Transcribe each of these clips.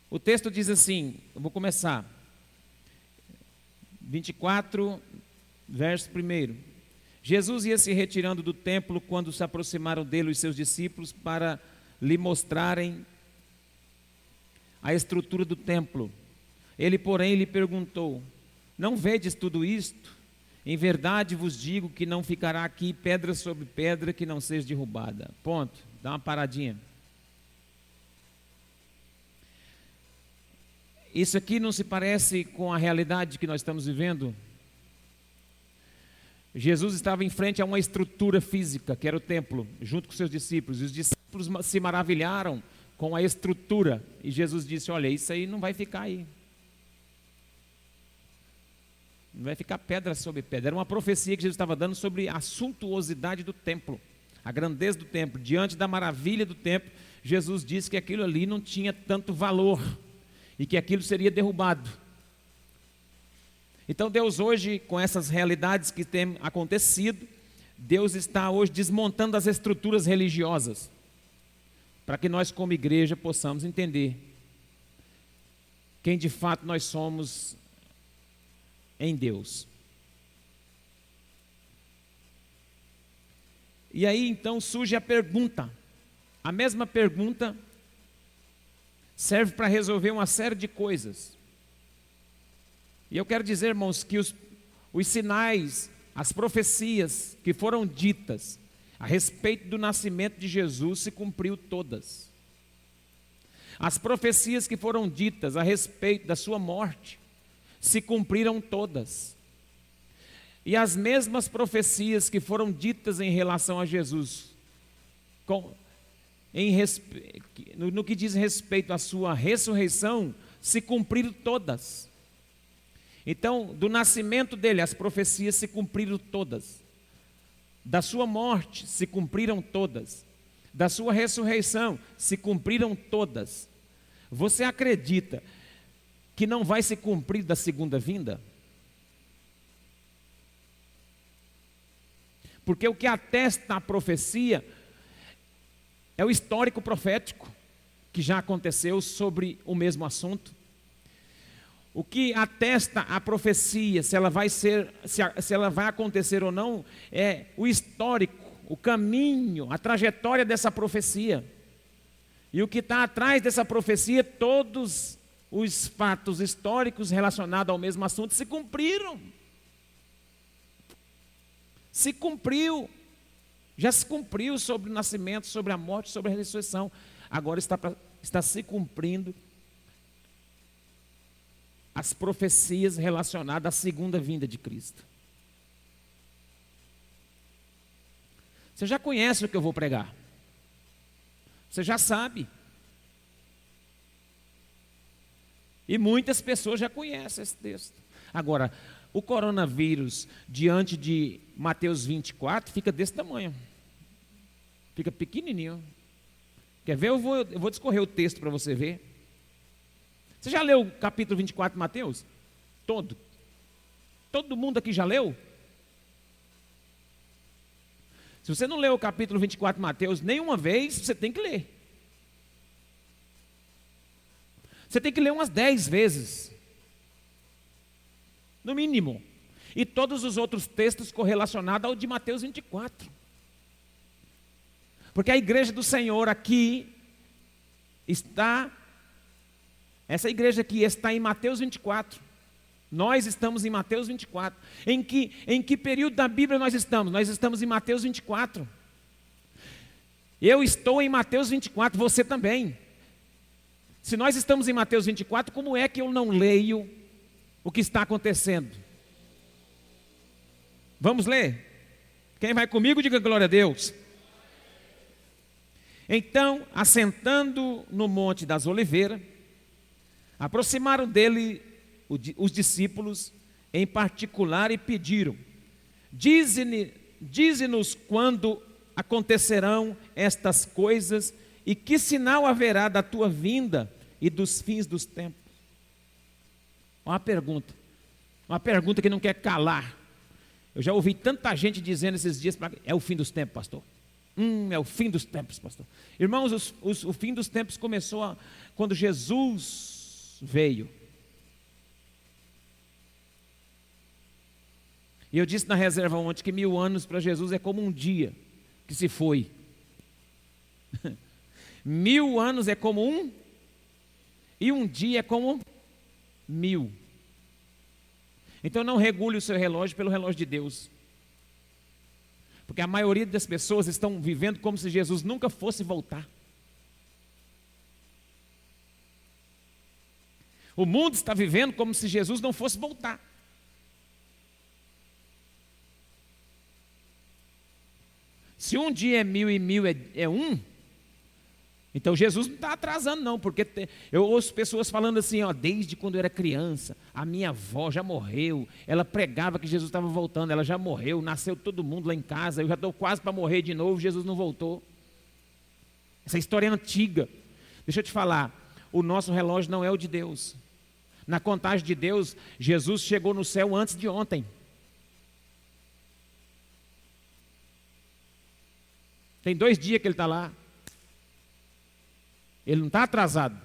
O texto diz assim, eu vou começar. 24, verso 1. Jesus ia se retirando do templo quando se aproximaram dele os seus discípulos para lhe mostrarem a estrutura do templo. Ele, porém, lhe perguntou: não vedes tudo isto? Em verdade vos digo que não ficará aqui pedra sobre pedra que não seja derrubada. Ponto. Dá uma paradinha. Isso aqui não se parece com a realidade que nós estamos vivendo? Jesus estava em frente a uma estrutura física, que era o templo, junto com seus discípulos. E os discípulos se maravilharam com a estrutura. E Jesus disse: olha, isso aí não vai ficar aí. Não vai ficar pedra sobre pedra. Era uma profecia que Jesus estava dando sobre a suntuosidade do templo, a grandeza do templo. Diante da maravilha do templo, Jesus disse que aquilo ali não tinha tanto valor e que aquilo seria derrubado. Então Deus hoje, com essas realidades que têm acontecido, Deus está hoje desmontando as estruturas religiosas, para que nós como igreja possamos entender quem de fato nós somos em Deus. E aí então surge a pergunta, a mesma pergunta serve para resolver uma série de coisas. E eu quero dizer, irmãos, que os sinais, as profecias que foram ditas a respeito do nascimento de Jesus se cumpriu todas. As profecias que foram ditas a respeito da sua morte se cumpriram todas. E as mesmas profecias que foram ditas em relação a Jesus, no que diz respeito à sua ressurreição, se cumpriram todas. Então, do nascimento dele, as profecias se cumpriram todas. Da sua morte, se cumpriram todas. Da sua ressurreição, se cumpriram todas. Você acredita que não vai se cumprir da segunda vinda? Porque o que atesta a profecia é o histórico profético que já aconteceu sobre o mesmo assunto. O que atesta a profecia, se ela vai acontecer ou não, é o histórico, o caminho, a trajetória dessa profecia. E o que está atrás dessa profecia, todos os fatos históricos relacionados ao mesmo assunto se cumpriram. Se cumpriu. Já se cumpriu sobre o nascimento, sobre a morte, sobre a ressurreição. Agora está se cumprindo as profecias relacionadas à segunda vinda de Cristo. Você já conhece o que eu vou pregar. Você já sabe. E muitas pessoas já conhecem esse texto. Agora, o coronavírus, diante de Mateus 24, fica desse tamanho. Fica pequenininho. Quer ver? Eu vou discorrer o texto para você ver. Você já leu o capítulo 24 de Mateus? Todo? Todo mundo aqui já leu? Se você não leu o capítulo 24 de Mateus nenhuma vez, você tem que ler. Você tem que ler umas 10 vezes. No mínimo. E todos os outros textos correlacionados ao de Mateus 24. Porque a igreja do Senhor aqui está... Essa igreja aqui está em Mateus 24. Nós estamos em Mateus 24. Em que período da Bíblia nós estamos? Nós estamos em Mateus 24. Eu estou em Mateus 24, você também. Se nós estamos em Mateus 24, como é que eu não leio o que está acontecendo? Vamos ler? Quem vai comigo, diga glória a Deus. Então, assentando no Monte das Oliveiras, aproximaram dele os discípulos em particular e pediram: dize-nos quando acontecerão estas coisas e que sinal haverá da tua vinda e dos fins dos tempos. Uma pergunta que não quer calar. Eu já ouvi tanta gente dizendo esses dias: é o fim dos tempos, pastor. É o fim dos tempos, pastor. Irmãos, o fim dos tempos começou quando Jesus veio. E eu disse na reserva ontem que 1000 anos para Jesus é como um dia que se foi. 1000 anos é como um, e um dia é como 1000. Então não regule o seu relógio pelo relógio de Deus. Porque a maioria das pessoas estão vivendo como se Jesus nunca fosse voltar. O mundo está vivendo como se Jesus não fosse voltar. Se um dia é 1000 e 1000 é um, então Jesus não está atrasando não, porque eu ouço pessoas falando assim, ó, desde quando eu era criança, a minha avó já morreu, ela pregava que Jesus estava voltando, ela já morreu, nasceu todo mundo lá em casa, eu já estou quase para morrer de novo, Jesus não voltou. Essa história é antiga. Deixa eu te falar, o nosso relógio não é o de Deus. Na contagem de Deus, Jesus chegou no céu antes de ontem. Tem 2 dias que ele está lá. Ele não está atrasado.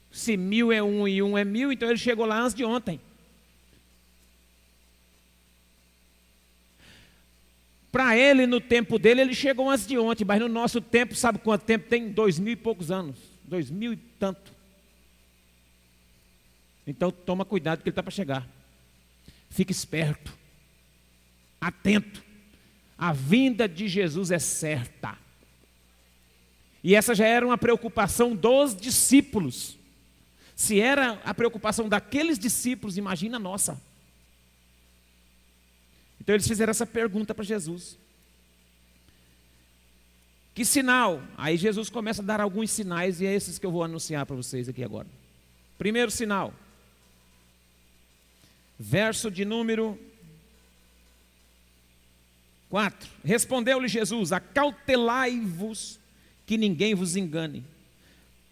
Se 1000 é 1 e 1 é 1000, então ele chegou lá antes de ontem. Para ele, no tempo dele, ele chegou antes de ontem, mas no nosso tempo, sabe quanto tempo tem? 2000 e poucos anos. 2000 e tanto. Então toma cuidado que ele está para chegar. Fique esperto. Atento. A vinda de Jesus é certa. E essa já era uma preocupação dos discípulos. Se era a preocupação daqueles discípulos, imagina a nossa. Então eles fizeram essa pergunta para Jesus. Que sinal? Aí Jesus começa a dar alguns sinais e é esses que eu vou anunciar para vocês aqui agora. Primeiro sinal. Verso de número 4. Respondeu-lhe Jesus: acautelai-vos que ninguém vos engane,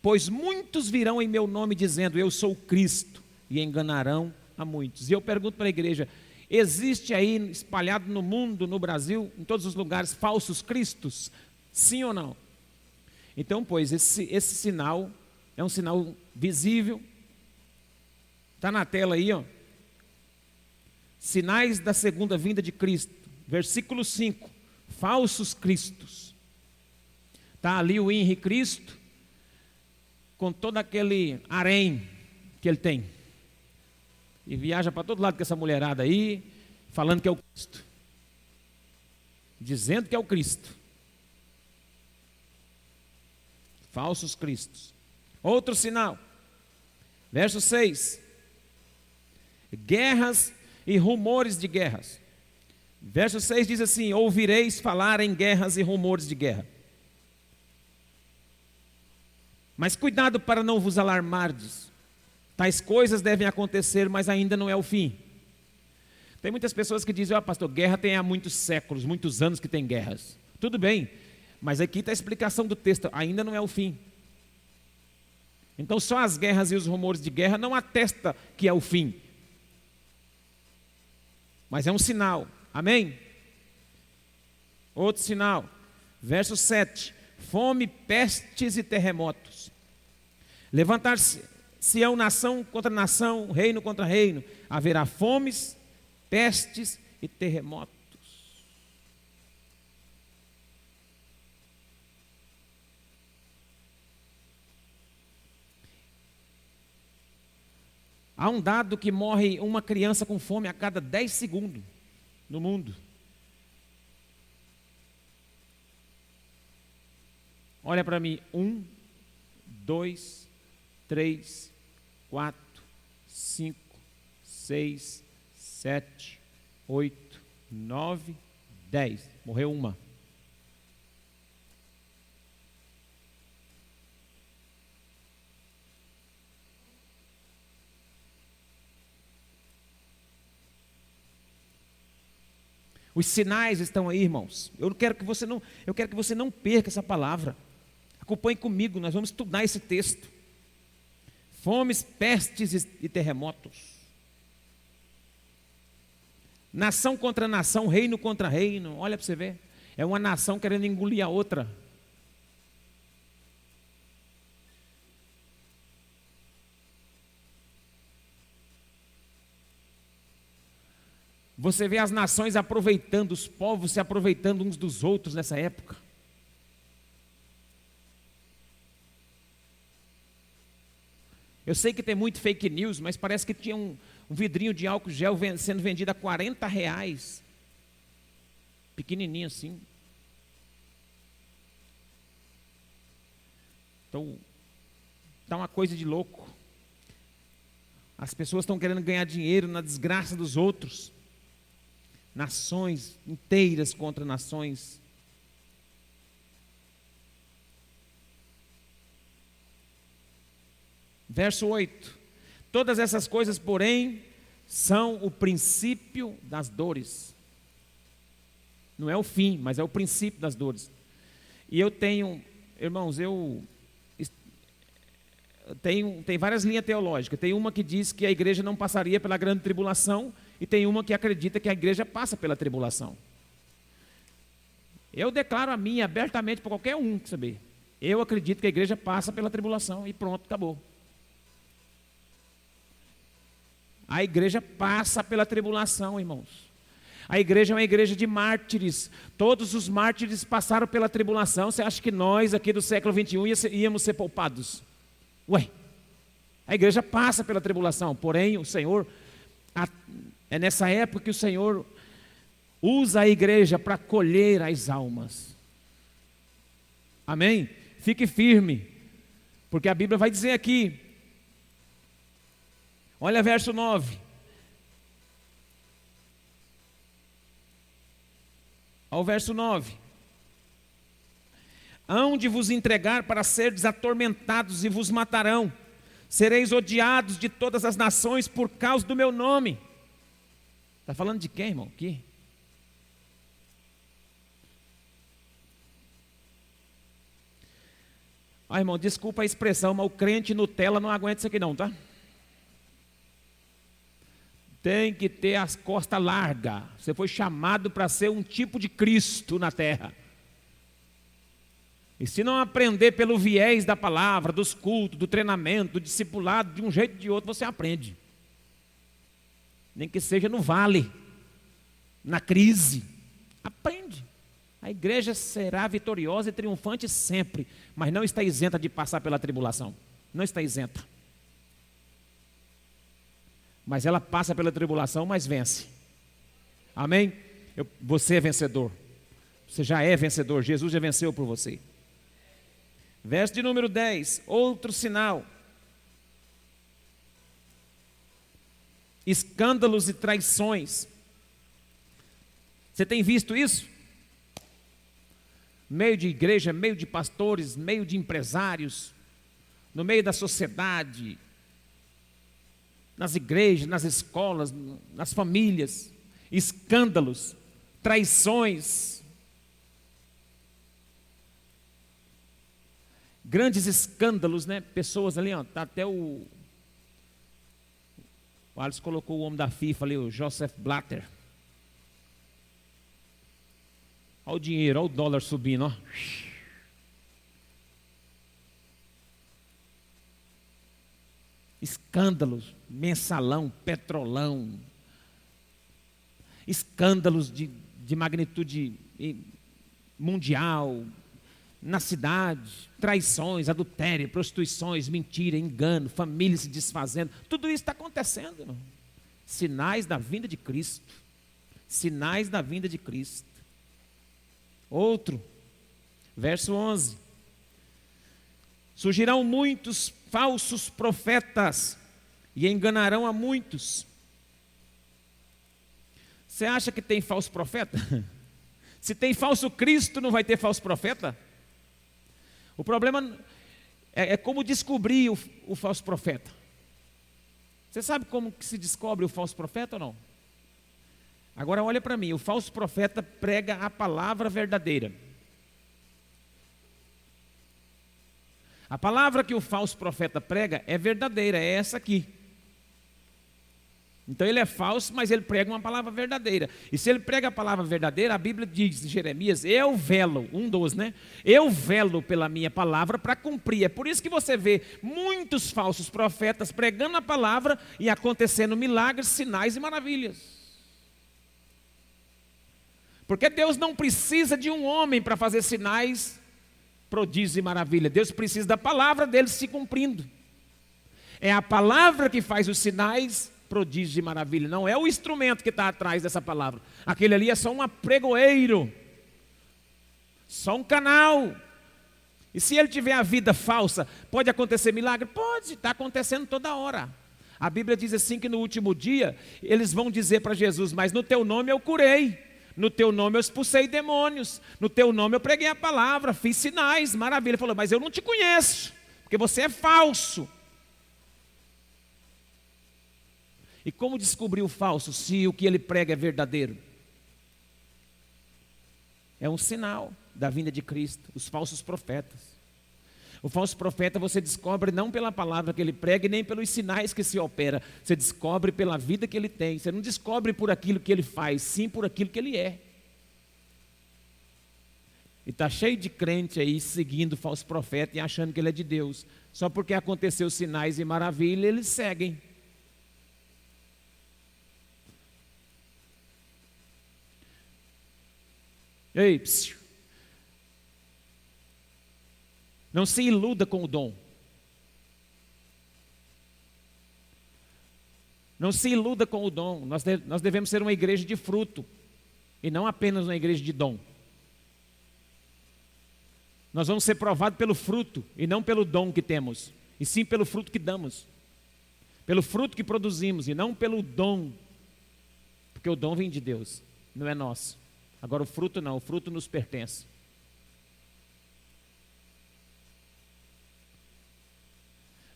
pois muitos virão em meu nome dizendo, eu sou Cristo, e enganarão a muitos. E eu pergunto para a igreja, existe aí espalhado no mundo, no Brasil, em todos os lugares, falsos cristos? Sim ou não? Então, pois, esse sinal é um sinal visível. Está na tela aí, ó. Sinais da segunda vinda de Cristo. Versículo 5. Falsos cristos. Está ali o Henri Cristo, com todo aquele harém que ele tem. E viaja para todo lado com essa mulherada aí, falando que é o Cristo. Dizendo que é o Cristo. Falsos cristos. Outro sinal. Verso 6. Guerras e rumores de guerras. Verso 6 diz assim, ouvireis falar em guerras e rumores de guerra. Mas cuidado para não vos alarmardes. Tais coisas devem acontecer, mas ainda não é o fim. Tem muitas pessoas que dizem, pastor, guerra tem há muitos séculos, muitos anos que tem guerras. Tudo bem, mas aqui está a explicação do texto, ainda não é o fim. Então só as guerras e os rumores de guerra não atestam que é o fim. Mas é um sinal, amém? Outro sinal, verso 7. Fome, pestes e terremotos. Levantar-se-ão nação contra nação, reino contra reino. Haverá fomes, pestes e terremotos. Há um dado que morre uma criança com fome a cada 10 segundos no mundo. Olha para mim, 1, 2, 3, 4, 5, 6, 7, 8, 9, 10. Morreu uma. Os sinais estão aí, irmãos. Eu quero que você não perca essa palavra. Acompanhe comigo, nós vamos estudar esse texto. Fomes, pestes e terremotos. Nação contra nação, reino contra reino. Olha para você ver. É uma nação querendo engolir a outra. Você vê as nações aproveitando, os povos se aproveitando uns dos outros nessa época. Eu sei que tem muito fake news, mas parece que tinha um vidrinho de álcool gel sendo vendido a R$40. Pequenininho assim. Então, está uma coisa de louco. As pessoas estão querendo ganhar dinheiro na desgraça dos outros. Nações inteiras contra nações. Verso 8. Todas essas coisas, porém, são o princípio das dores. Não é o fim, mas é o princípio das dores. E eu tenho, irmãos, tem várias linhas teológicas. Tem uma que diz que a igreja não passaria pela grande tribulação, e tem uma que acredita que a igreja passa pela tribulação. Eu declaro a minha abertamente para qualquer um saber. Eu acredito que a igreja passa pela tribulação e pronto, acabou. A igreja passa pela tribulação, irmãos. A igreja é uma igreja de mártires. Todos os mártires passaram pela tribulação. Você acha que nós aqui do século 21 íamos ser poupados? Ué, a igreja passa pela tribulação. Porém, o Senhor, é nessa época que o Senhor usa a igreja para colher as almas. Amém? Fique firme, porque a Bíblia vai dizer aqui. Olha verso 9. Ao verso 9. Hão de vos entregar para seres atormentados e vos matarão. Sereis odiados de todas as nações por causa do meu nome. Está falando de quem, irmão? Aqui? Irmão, desculpa a expressão, mas o crente Nutella não aguenta isso aqui não, tá? Tem que ter as costas largas. Você foi chamado para ser um tipo de Cristo na terra. E se não aprender pelo viés da palavra, dos cultos, do treinamento, do discipulado, de um jeito ou de outro, você aprende. Nem que seja no vale, na crise. Aprende. A igreja será vitoriosa e triunfante sempre, mas não está isenta de passar pela tribulação. Não está isenta. Mas ela passa pela tribulação, mas vence. Amém? Você é vencedor. Você já é vencedor. Jesus já venceu por você. Verso de número 10. Outro sinal. Escândalos e traições. Você tem visto isso? Meio de igreja, meio de pastores, meio de empresários, no meio da sociedade, nas igrejas, nas escolas, nas famílias, escândalos, traições, grandes escândalos, né? Pessoas ali, ó, tá até o Alisson colocou o homem da FIFA ali, o Joseph Blatter. Olha o dinheiro, olha o dólar subindo, ó. Escândalos, mensalão, petrolão, escândalos de magnitude mundial, na cidade, traições, adultério, prostituições, mentira, engano, famílias se desfazendo, tudo isso está acontecendo, irmão. Sinais da vinda de Cristo, sinais da vinda de Cristo. Outro, verso 11, surgirão muitos falsos profetas e enganarão a muitos. Você acha que tem falso profeta? Se tem falso Cristo, não vai ter falso profeta? O problema é como descobrir o falso profeta. Você sabe como que se descobre o falso profeta ou não? Agora olha para mim, o falso profeta prega a palavra verdadeira. A palavra que o falso profeta prega é verdadeira, é essa aqui. Então ele é falso, mas ele prega uma palavra verdadeira. E se ele prega a palavra verdadeira, a Bíblia diz em Jeremias, eu velo, 1:12, né? Eu velo pela minha palavra para cumprir. É por isso que você vê muitos falsos profetas pregando a palavra e acontecendo milagres, sinais e maravilhas. Porque Deus não precisa de um homem para fazer sinais, prodígios e maravilha. Deus precisa da palavra dele se cumprindo. É a palavra que faz os sinais, prodígios e maravilha. Não é o instrumento que está atrás dessa palavra. Aquele ali é só um apregoeiro, só um canal. E se ele tiver a vida falsa, pode acontecer milagre? Pode, está acontecendo toda hora. A Bíblia diz assim que no último dia, eles vão dizer para Jesus: mas no teu nome eu curei, no teu nome eu expulsei demônios, no teu nome eu preguei a palavra, fiz sinais, maravilha. Ele falou: mas eu não te conheço, porque você é falso. E como descobrir o falso se o que ele prega é verdadeiro? É um sinal da vinda de Cristo, os falsos profetas. O falso profeta você descobre não pela palavra que ele prega e nem pelos sinais que se opera. Você descobre pela vida que ele tem. Você não descobre por aquilo que ele faz, sim por aquilo que ele é. E está cheio de crente aí seguindo o falso profeta e achando que ele é de Deus. Só porque aconteceu sinais e maravilhas, eles seguem. Ei, psiu. Não se iluda com o dom. Não se iluda com o dom. Nós devemos ser uma igreja de fruto e não apenas uma igreja de dom. Nós vamos ser provados pelo fruto e não pelo dom que temos, e sim pelo fruto que damos, pelo fruto que produzimos e não pelo dom, porque o dom vem de Deus, não é nosso. Agora o fruto não, o fruto nos pertence.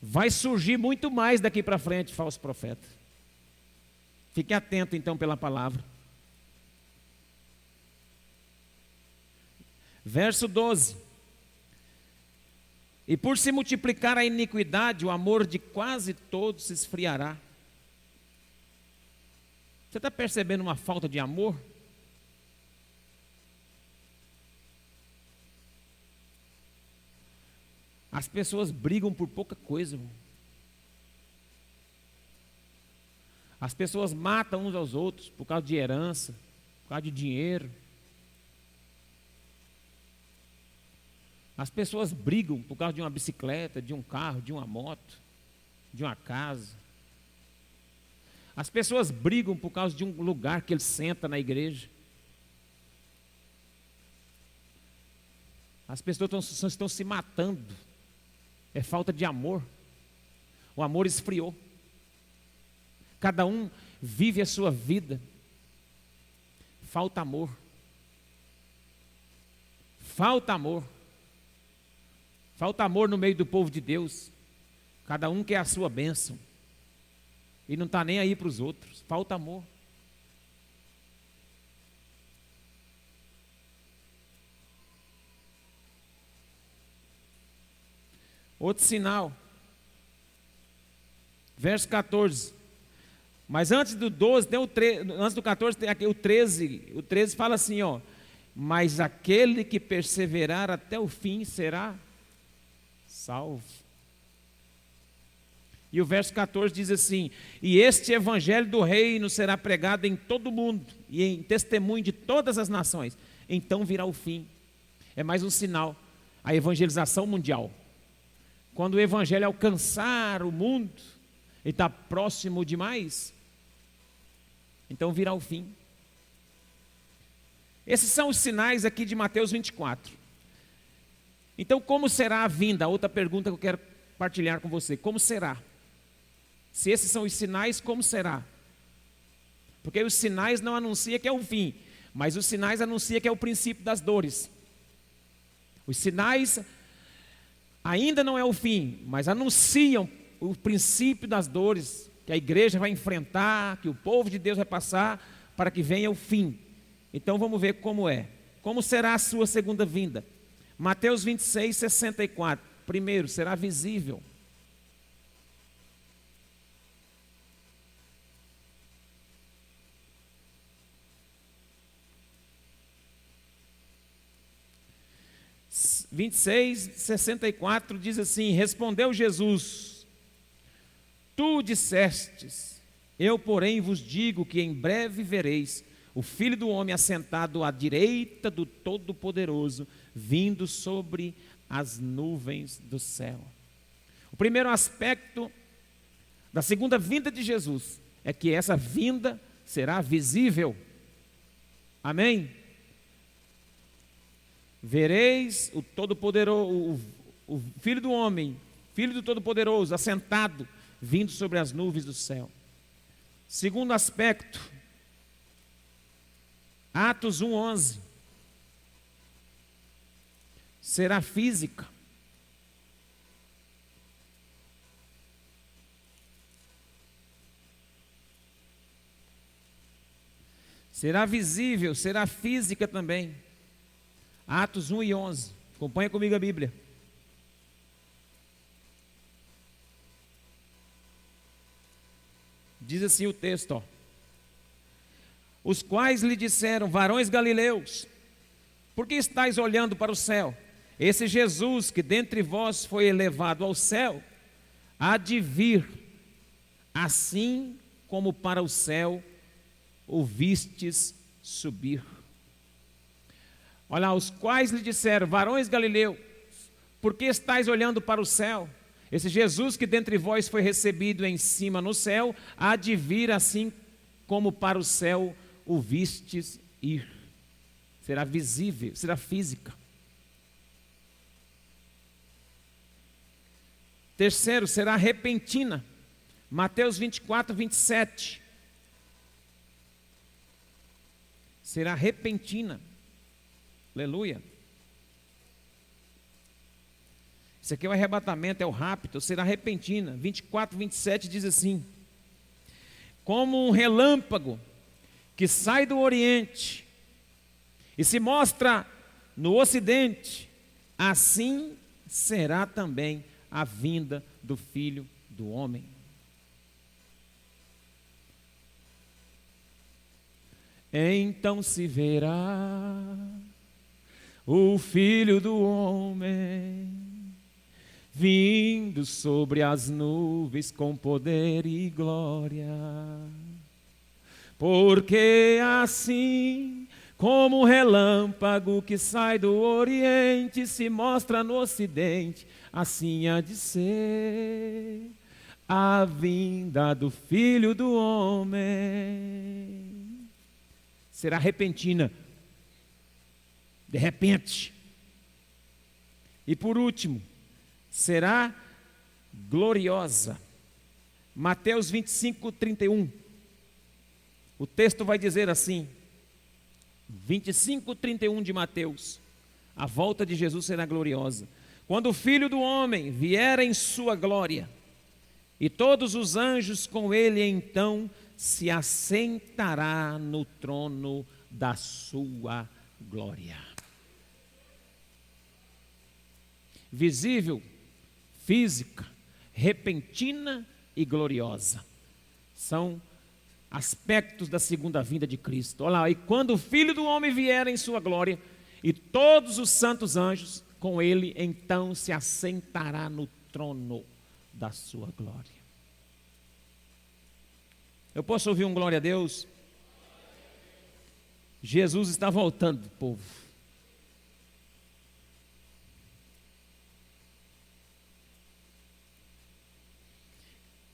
Vai surgir muito mais daqui para frente, falso profeta. Fique atento então pela palavra. Verso 12. E por se multiplicar a iniquidade, o amor de quase todos se esfriará. Você está percebendo uma falta de amor? As pessoas brigam por pouca coisa, irmão. As pessoas matam uns aos outros por causa de herança, por causa de dinheiro. As pessoas brigam por causa de uma bicicleta, de um carro, de uma moto, de uma casa. As pessoas brigam por causa de um lugar que ele senta na igreja. As pessoas estão se matando. É falta de amor. O amor esfriou. Cada um vive a sua vida. Falta amor. Falta amor. Falta amor no meio do povo de Deus. Cada um quer a sua bênção. E não está nem aí para os outros. Falta amor. Outro sinal. Verso 14. Mas antes do 12, antes do 14, tem aqui o 13. O 13 fala assim, ó. Mas aquele que perseverar até o fim será salvo. E o verso 14 diz assim: e este evangelho do reino será pregado em todo o mundo, e em testemunho de todas as nações. Então virá o fim. É mais um sinal. A evangelização mundial. Quando o evangelho alcançar o mundo, e está próximo demais, então virá o fim. Esses são os sinais aqui de Mateus 24. Então como será a vinda? Outra pergunta que eu quero partilhar com você. Como será? Se esses são os sinais, como será? Porque os sinais não anunciam que é o fim, mas os sinais anunciam que é o princípio das dores. Os sinais ainda não é o fim, mas anunciam o princípio das dores que a igreja vai enfrentar, que o povo de Deus vai passar para que venha o fim. Então vamos ver como é. Como será a sua segunda vinda? Mateus 26, 64. Primeiro, será visível. Mateus 26, 64 diz assim: respondeu Jesus: tu dissestes, eu porém vos digo que em breve vereis o Filho do Homem assentado à direita do Todo-Poderoso, vindo sobre as nuvens do céu. O primeiro aspecto da segunda vinda de Jesus é que essa vinda será visível. Amém? Vereis o Todo-Poderoso, o Filho do Homem, Filho do Todo-Poderoso, assentado, vindo sobre as nuvens do céu. Segundo aspecto, Atos 1:11, será física. Será visível, será física também. Atos 1:11. Acompanha comigo a Bíblia. Diz assim o texto, ó. Os quais lhe disseram: varões galileus, por que estáis olhando para o céu? Esse Jesus que dentre vós foi elevado ao céu, há de vir, assim como para o céu o vistes subir. Olha lá, os quais lhe disseram: varões galileus, por que estáis olhando para o céu? Esse Jesus que dentre vós foi recebido em cima no céu, há de vir assim como para o céu o vistes ir. Será visível, será física. Terceiro, será repentina. Mateus 24:27. Será repentina. Aleluia. Isso aqui é o arrebatamento, é o rapto, será repentina. 24:27 diz assim: como um relâmpago que sai do Oriente e se mostra no Ocidente, assim será também a vinda do Filho do Homem. Então se verá o Filho do Homem vindo sobre as nuvens com poder e glória. Porque assim como o relâmpago que sai do Oriente se mostra no Ocidente, assim há de ser a vinda do Filho do Homem. Será repentina, de repente. E por último, será gloriosa. Mateus 25:31. O texto vai dizer assim, 25:31 de Mateus: a volta de Jesus será gloriosa. Quando o Filho do Homem vier em sua glória, e todos os anjos com ele, então se assentará no trono da sua glória. Visível, física, repentina e gloriosa. São aspectos da segunda vinda de Cristo. Olha lá, e quando o Filho do Homem vier em sua glória, e todos os santos anjos com ele, então se assentará no trono da sua glória. Eu posso ouvir um glória a Deus? Jesus está voltando, povo.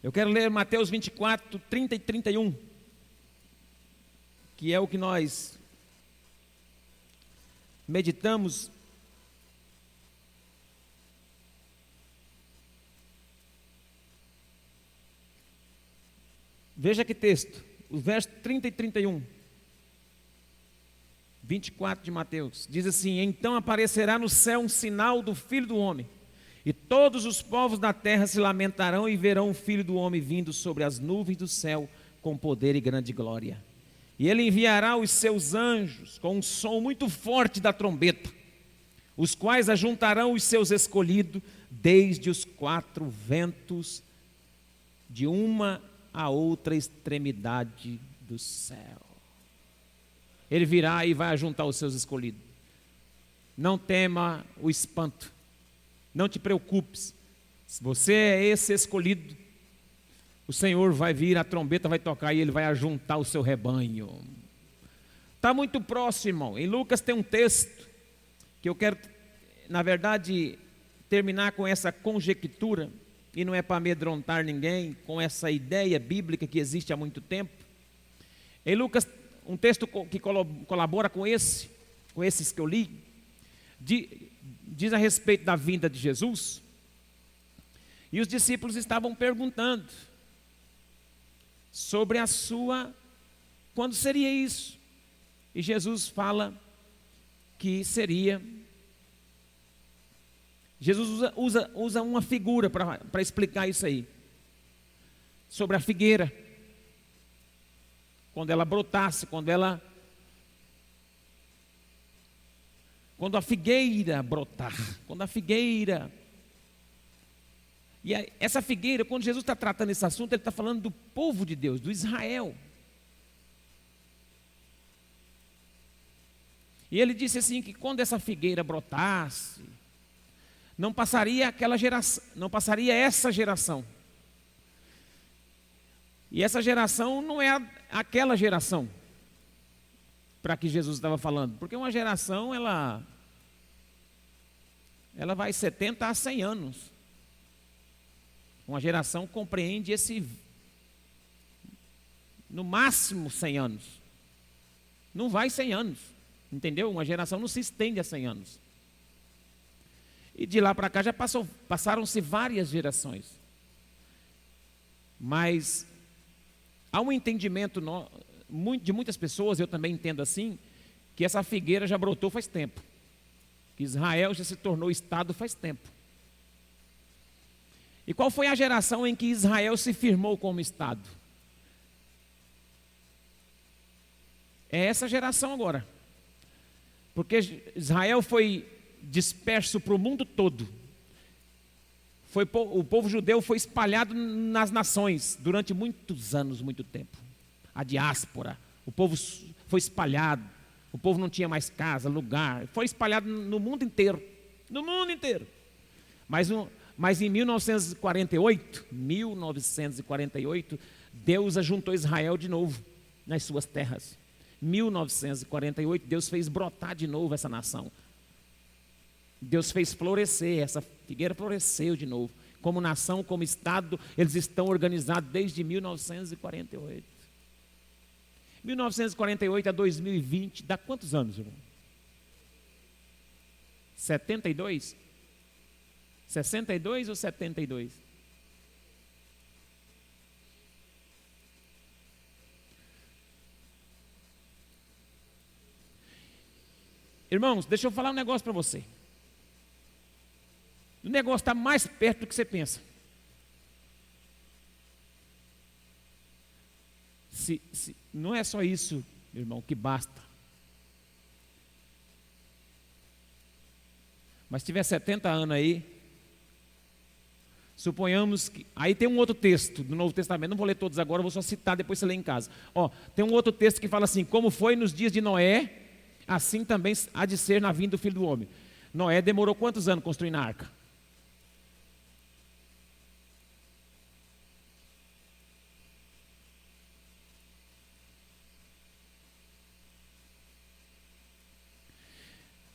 Eu quero ler Mateus 24, 30 e 31, que é o que nós meditamos. Veja que texto, o verso 30 e 31, 24 de Mateus, diz assim: então aparecerá no céu um sinal do Filho do Homem, e todos os povos da terra se lamentarão e verão o Filho do Homem vindo sobre as nuvens do céu com poder e grande glória. E ele enviará os seus anjos com um som muito forte da trombeta, os quais ajuntarão os seus escolhidos desde os quatro ventos, de uma a outra extremidade do céu. Ele virá e vai ajuntar os seus escolhidos. Não tema o espanto. Não te preocupes. Se você é esse escolhido, o Senhor vai vir, a trombeta vai tocar e Ele vai ajuntar o seu rebanho. Está muito próximo, irmão. Em Lucas tem um texto que eu quero, na verdade, terminar com essa conjectura, e não é para amedrontar ninguém, com essa ideia bíblica que existe há muito tempo. Em Lucas, um texto que colabora com esses que eu li, diz a respeito da vinda de Jesus, e os discípulos estavam perguntando sobre quando seria isso? E Jesus fala que seria. Jesus usa uma figura para explicar isso aí, sobre a figueira, quando ela brotasse, quando a figueira brotar, e essa figueira, quando Jesus está tratando esse assunto, ele está falando do povo de Deus, do Israel. E ele disse assim, que quando essa figueira brotasse, não passaria essa geração. E essa geração não é aquela geração para que Jesus estava falando, porque uma geração ela vai 70 a 100 anos. Uma geração compreende no máximo 100 anos. Não vai 100 anos, entendeu? Uma geração não se estende a 100 anos. E de lá para cá já passaram-se várias gerações. Mas há um entendimento de muitas pessoas, eu também entendo assim, que essa figueira já brotou faz tempo. Que Israel já se tornou Estado faz tempo. E qual foi a geração em que Israel se firmou como Estado? É essa geração agora. Porque Israel foi disperso para o mundo todo. O povo judeu foi espalhado nas nações durante muitos anos, muito tempo. A diáspora, o povo foi espalhado, o povo não tinha mais casa, lugar, foi espalhado no mundo inteiro, Mas em 1948, Deus ajuntou Israel de novo nas suas terras. 1948, Deus fez brotar de novo essa nação. Deus fez florescer, essa figueira floresceu de novo. Como nação, como Estado, eles estão organizados desde 1948. 1948 a 2020, dá quantos anos, irmão? 72? 62 ou 72? Irmãos, deixa eu falar um negócio para você. O negócio está mais perto do que você pensa. Não é só isso, irmão, que basta. Mas se tiver 70 anos aí, suponhamos que... Aí tem um outro texto do Novo Testamento, não vou ler todos agora, vou só citar, depois você lê em casa. Tem um outro texto que fala assim, como foi nos dias de Noé, assim também há de ser na vinda do Filho do Homem. Noé demorou quantos anos construindo a arca?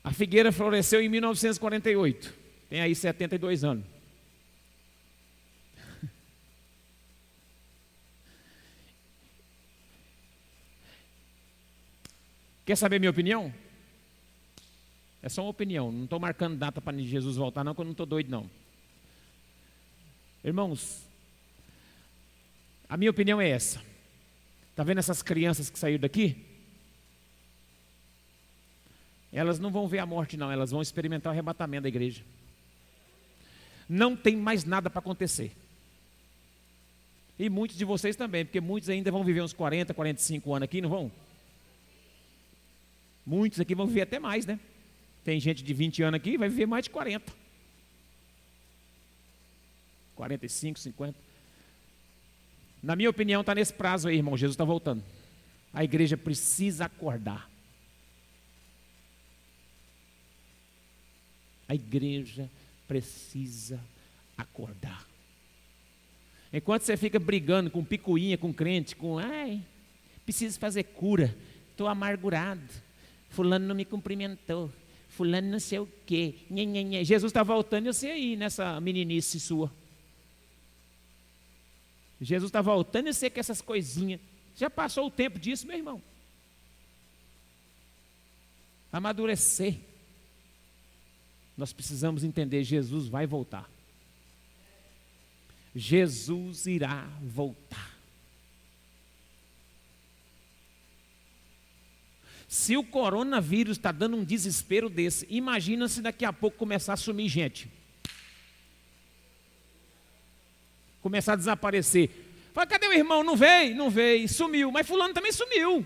A figueira floresceu em 1948, tem aí 72 anos. Quer saber minha opinião? É só uma opinião, não estou marcando data para Jesus voltar não, porque eu não estou doido não. Irmãos, a minha opinião é essa. Está vendo essas crianças que saíram daqui? Elas não vão ver a morte não, elas vão experimentar o arrebatamento da igreja. Não tem mais nada para acontecer. E muitos de vocês também, porque muitos ainda vão viver uns 40, 45 anos aqui, não vão? Muitos aqui vão viver até mais, né? Tem gente de 20 anos aqui que vai viver mais de 40. 45, 50. Na minha opinião, está nesse prazo aí, irmão. Jesus está voltando. A igreja precisa acordar. A igreja precisa acordar. Enquanto você fica brigando com picuinha, com crente, precisa fazer cura. estou amargurado. Fulano não me cumprimentou. Fulano não sei o quê. Nhe. Jesus está voltando e você aí nessa meninice sua. Jesus está voltando e você com essas coisinhas. Já passou o tempo disso, meu irmão? Amadurecer. Nós precisamos entender, Jesus vai voltar. Jesus irá voltar. Se o coronavírus está dando um desespero desse, imagina se daqui a pouco começar a sumir gente. Começar a desaparecer. Fala, cadê o irmão? Não veio? Não veio. Sumiu. Mas fulano também sumiu.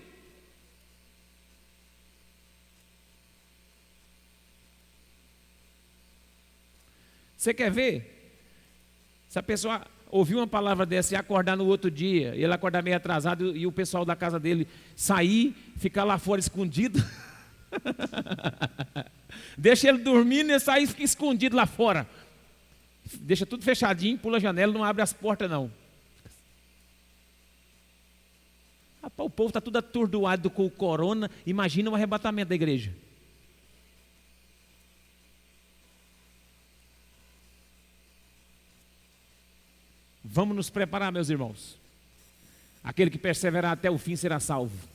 Você quer ver? Se a pessoa ouvir uma palavra dessa e acordar no outro dia, e ele acordar meio atrasado e o pessoal da casa dele sair, ficar lá fora escondido. Deixa ele dormindo e sair e fica escondido lá fora. Deixa tudo fechadinho, pula a janela, não abre as portas não. Rapaz, o povo está tudo atordoado com o corona, imagina o arrebatamento da igreja. Vamos nos preparar, meus irmãos. Aquele que perseverar até o fim será salvo.